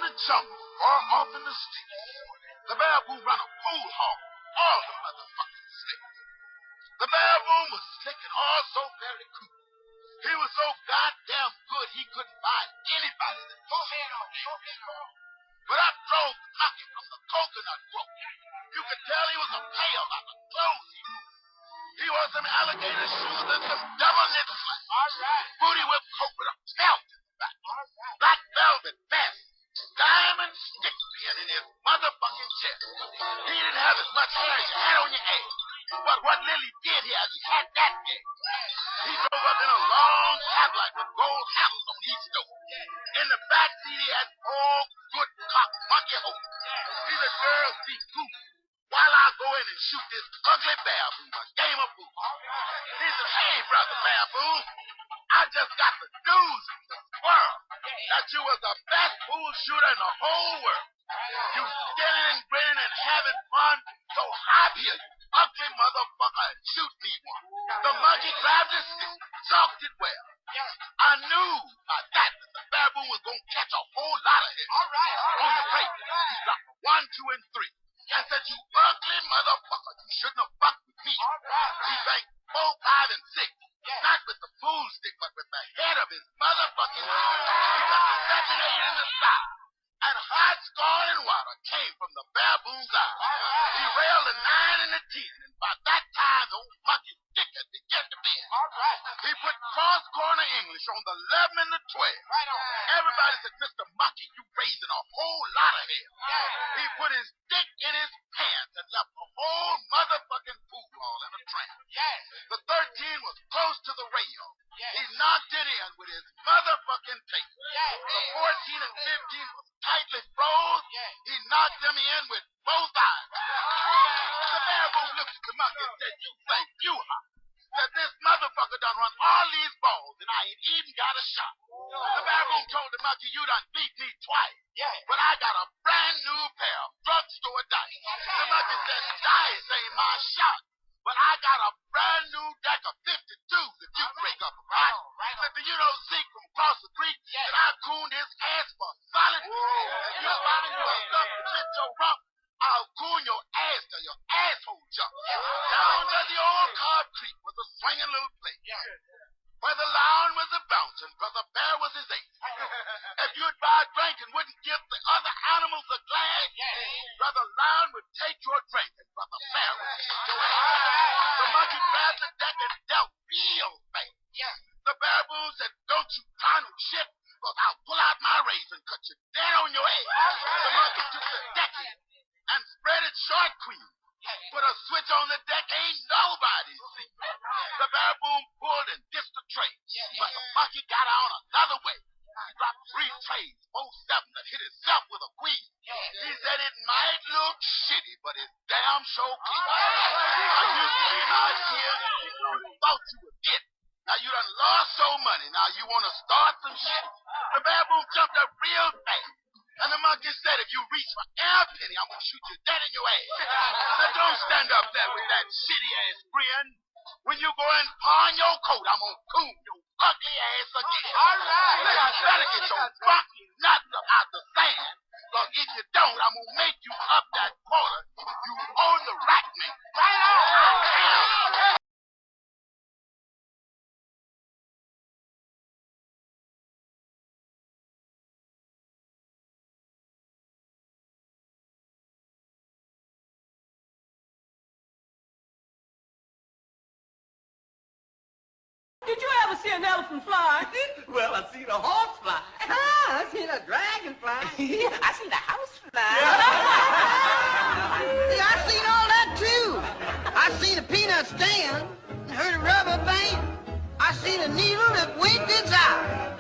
the jungle, far off in the sticks, the baboon run a pool hall. All the motherfucking slick. The baboon was slick and also very cool. He was so goddamn good he couldn't find anybody that was But I drove the monkey from the coconut grove. You could tell he was a pail by the clothes he wore. He wore some alligator shoes and some double knit slacks. All right. Booty whip coat with a belt in the back. Right. Black velvet vest. Diamond stick pin in his motherfucking chest. He didn't have as much hair as you had on your head. But what Lily did here, he had that day. He drove up in a long Cadillac with gold handles on each door. In the back seat, he had 4 good cock monkey holes. He's a girl's feet too. While I go in and shoot this ugly baboon a game of pool. He said, hey, brother baboon, I just got the news from the squirrel that you was the best pool shooter in the whole world. You skinning and grinning and having fun, so hop here, you ugly motherfucker, and shoot me one. The monkey grabbed his stick, chalked it well. I knew by that the baboon was going to catch a whole lot of it. All right. On the plate, he dropped a 1, 2, and 3. I said, you ugly motherfucker, you shouldn't have fucked with me. All right. He banked 4, 5, and 6. Not with the pool stick, but with the head of his motherfucking head. He got the 7, 8 in the side. And hot scalding water came from the baboon's eye. He railed a 9 and a 10, and by that time, the old monkey's dick had begun to bend. All right. He put cross-corner English on the 11 and the 12. Right on. Everybody said, Mr. Monkey, you raising a whole lot of hell. Yeah. He put his dick in his pants and left a whole motherfucking pool hall in a tramp. Yeah. The 13 was close to the rail. Yeah. He knocked it in with his motherfucking tape. Yeah. The 14 and 15 was tightly froze. Yeah. He knocked them in with both eyes. The baboon looked at the monkey and said, you think you hot. That this motherfucker done run all these balls and I ain't even got a shot. The baboon told the monkey, you done beat me twice. Yeah. But I got a brand new pair of drugstore dice. The monkey said, dice ain't my shot. But I got a brand new deck of 52s if you break up a fight. Right. Said, do you know Zeke from across the creek? Yeah. That I cooned his ass for solid. If you find you a stuff to fit your rump, I'll coon your ass till your asshole jump. Down to the old Cobb Creek was a swinging little place. Where the lion was a bouncing, Brother Bear was his ace. If you'd buy a drink and wouldn't give the other animals a glass, Brother Lion would take your drink and Brother Bear would take your ass. The monkey grabbed the deck and dealt real fast. The baboon said, don't you try no shit, because I'll pull out my razor and cut you dead on your ass. The monkey took the deck in and spread it short queen. Put a switch on the deck, ain't nobody see. The baboon pulled and dissed the tray. But the monkey got on another way. He dropped 3 trays, 4 7 that hit himself with a queen. He said it might look shitty, but it's damn sure clean. I used to be out here, you thought you would get. Now you done lost so money, now you want to start some shit. The baboon jumped up real fast. And the monkey said, if you reach for air penny, I'm going to shoot you dead in your ass. Now don't stand up there with that shitty-ass grin. When you go and pawn your coat, I'm going to coon your ugly ass again. All right. Now you better get your funky nuts up out the sand. Because if you don't, I'm going to make you up that quarter. You owe the rat man. Right on. Did you ever see an elephant fly? Well, I seen a horse fly. I seen a dragon fly. I seen a house fly. Yeah, I seen all that too. I seen a peanut stand, heard a rubber band. I seen a needle that winked its eye.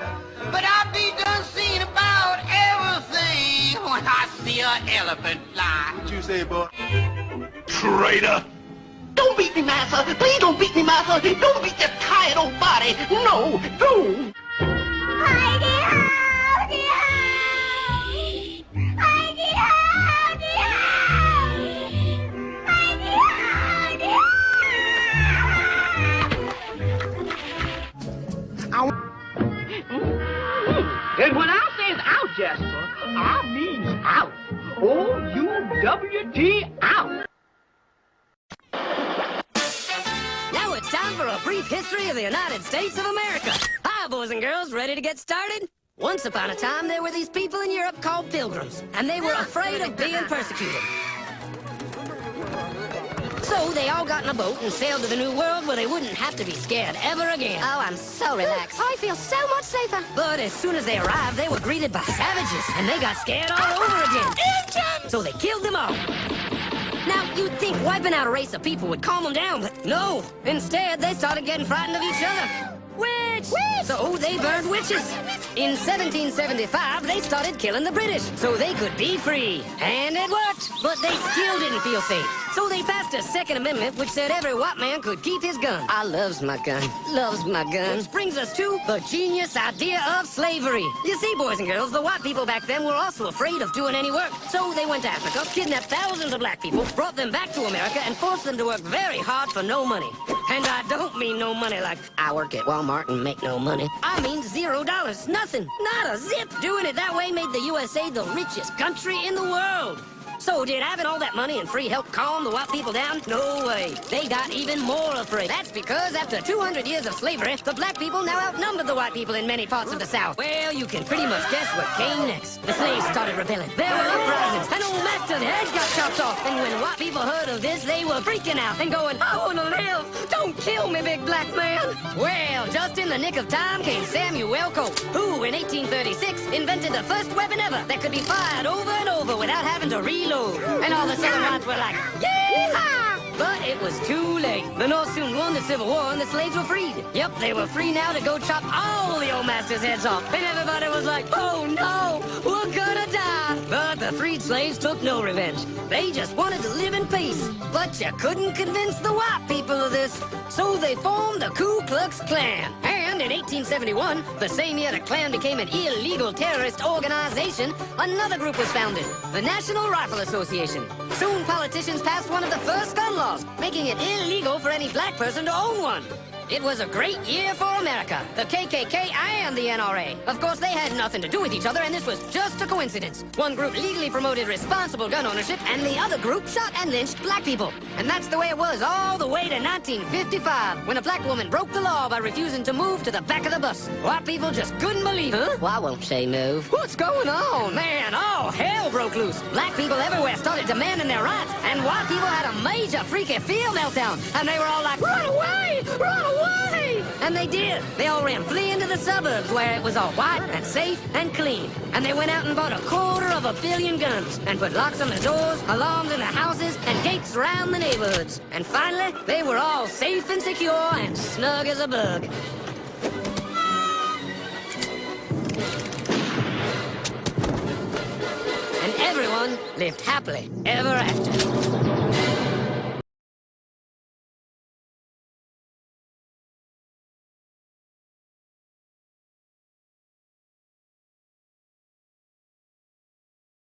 But I be done seeing about everything when I see an elephant fly. What you say, boy? Traitor! Don't beat me, massa. Please don't beat me, massa. Don't beat this tired old body. No, don't. Heidi, howdy, hi. Heidi, howdy, hi. Heidi, howdy, hi. And when I says out, Jasper, I mean O-U-W-T out. Now it's time for a brief history of the United States of America. Hi, boys and girls, ready to get started? Once upon a time, there were these people in Europe called pilgrims, and they were afraid of being persecuted. So they all got in a boat and sailed to the New World where they wouldn't have to be scared ever again. Oh, I'm so relaxed. I feel so much safer. But as soon as they arrived, they were greeted by savages, and they got scared all over again. Indians! So they killed them all. Now, you'd think wiping out a race of people would calm them down, but no. Instead, they started getting frightened of each other. Witch! So they burned witches. In 1775, they started killing the British so they could be free. And it worked, but they still didn't feel safe. So they passed a Second Amendment which said every white man could keep his gun. I loves my gun. Loves my gun. Which brings us to the genius idea of slavery. You see, boys and girls, the white people back then were also afraid of doing any work. So they went to Africa, kidnapped thousands of black people, brought them back to America, and forced them to work very hard for no money. And I don't mean no money like I work at Walmart and make no money. I mean $0. Nothing. Not a zip. Doing it that way made the USA the richest country in the world. So did having all that money and free help calm the white people down? No way. They got even more afraid. That's because after 200 years of slavery, the black people now outnumbered the white people in many parts of the South. Well, you can pretty much guess what came next. The slaves started rebelling. There were uprisings. An old master's head got chopped off. And when white people heard of this, they were freaking out and going, I want to live. Don't kill me, big black man. Well, just in the nick of time came Samuel Colt, who in 1836 invented the first weapon ever that could be fired over and over without having to reload. And all the Southern whites were like, yeehaw! But it was too late. The North soon won the Civil War and the slaves were freed. Yep, they were free now to go chop all the old masters' heads off. And everybody was like, oh no, we're gonna die. But the freed slaves took no revenge. They just wanted to live in peace. But you couldn't convince the white people of this. So they formed the Ku Klux Klan. And in 1871, the same year the Klan became an illegal terrorist organization, another group was founded, the National Rifle Association. Soon politicians passed one of the first gun laws, making it illegal for any black person to own one. It was a great year for America, the KKK and the NRA. Of course, they had nothing to do with each other, and this was just a coincidence. One group legally promoted responsible gun ownership, and the other group shot and lynched black people. And that's the way it was all the way to 1955, when a black woman broke the law by refusing to move to the back of the bus. White people just couldn't believe it. Huh? Why won't she move? What's going on? Man, all hell broke loose. Black people everywhere started demanding their rights, and white people had a major freaky field meltdown, and they were all like, run away! Run away! And they did. They all ran fleeing to the suburbs where it was all white and safe and clean. And they went out and bought 250 million guns and put locks on the doors, alarms in the houses, and gates around the neighborhoods. And finally, they were all safe and secure and snug as a bug. And everyone lived happily ever after.